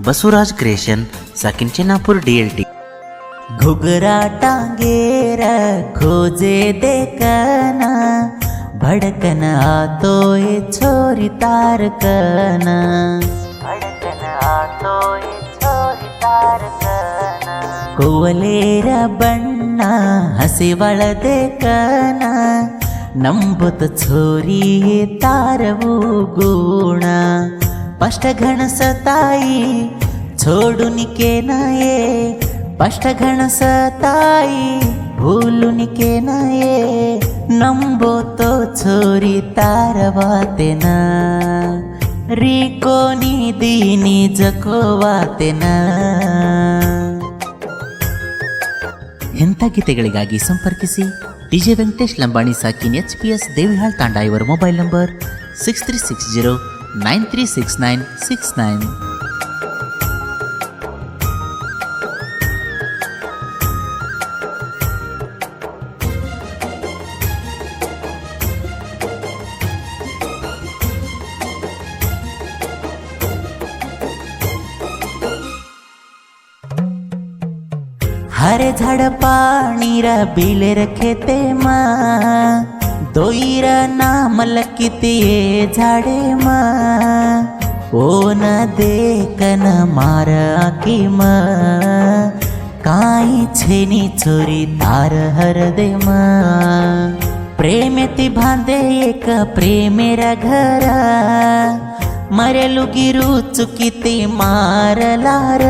Basavaraj creation साकिनचेनापूर DLT। घुघरा टांगेर खोजे देखना भड़कन आतो ये छोरी तारकना भड़कन आतो ये छोरी तारकना कोवलेर बಣ್ಣ हसीवळ देखना ನಂಬುತ್ತ छोरी तारवू गुण पष्ट घण सताई छोडून के नये पष्ट घण सताई भूलून के नये नंबो तो छोरी तारवातेना रिकोनी दीनी जकोवातेना। ಇಂಥ ಗೀತೆಗಳಿಗಾಗಿ ಸಂಪರ್ಕಿಸಿ DJ ವೆಂಕಟೇಶ್ ಲಂಬಾಣಿ ಸಾಕಿನ್ HPS ದೇವಿಹಾಳ್ ತಾಂಡಾ ಇವರ ಮೊಬೈಲ್ ನಂಬರ್ 6360936969। हरे झाड़ पाणीर बिले रखेते मा दोईर नाम लकिते झाडे मा ओ न देखन मार आकी मा काई छेनी छोरी तार हरदे मा प्रेमेती भांदे एक प्रेमेर घर मरेलु गिरू चुकीते मारलार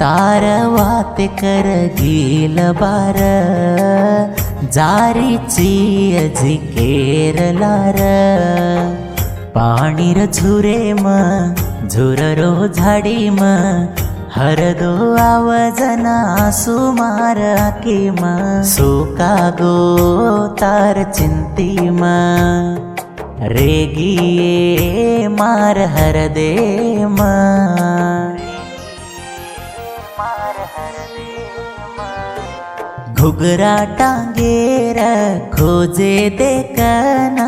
तार वात कर गेल बार जारीची अजी केरलार पाणीर झुरे म झुररो झाडी म हरदो आवाजना सुमार के म सुका गो तार चिंती म रेगिये मार हरदे म घुघरा टांगेर खोजे देखना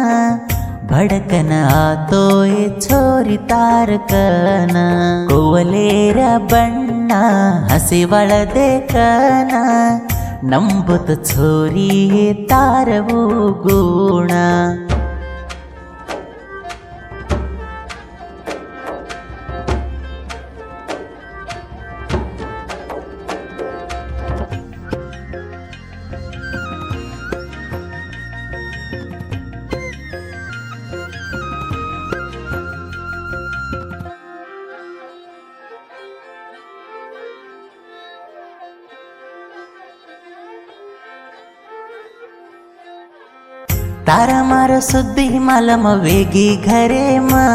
भड़कन आतो ये छोरी तारकना कोवलेर बಣ್ಣ हसीवळ देखना ನಂಬುತ್ತ छोरी तारवू गुण। तार मार सुद्धी मालम वेगी घरे मा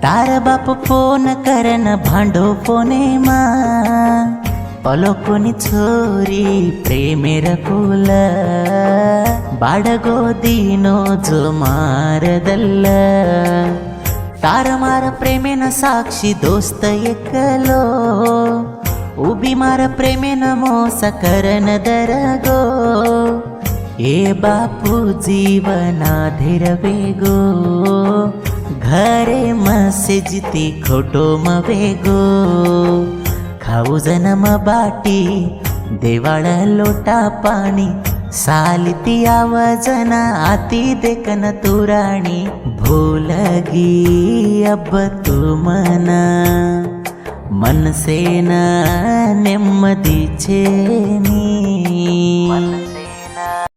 तार बाप फोन करन भांडो फोने मा पलोकोनी छोरी प्रेमेर फूल बाडगो दीनो जो मारदल्ल तार मार प्रेमेन साक्षी दोस्त एकलो उभी मार प्रेमेन मोस करन दरगो ए बापू जीवना धीरवेगो घरे मसे जिती खोटो मवेगो खाऊ जन्म बाटी देवाळ लोटा पाणी सालिती आवाजना आती देखन तुराणी भूलगी अब तू मना मनसेना नेम्मदी छे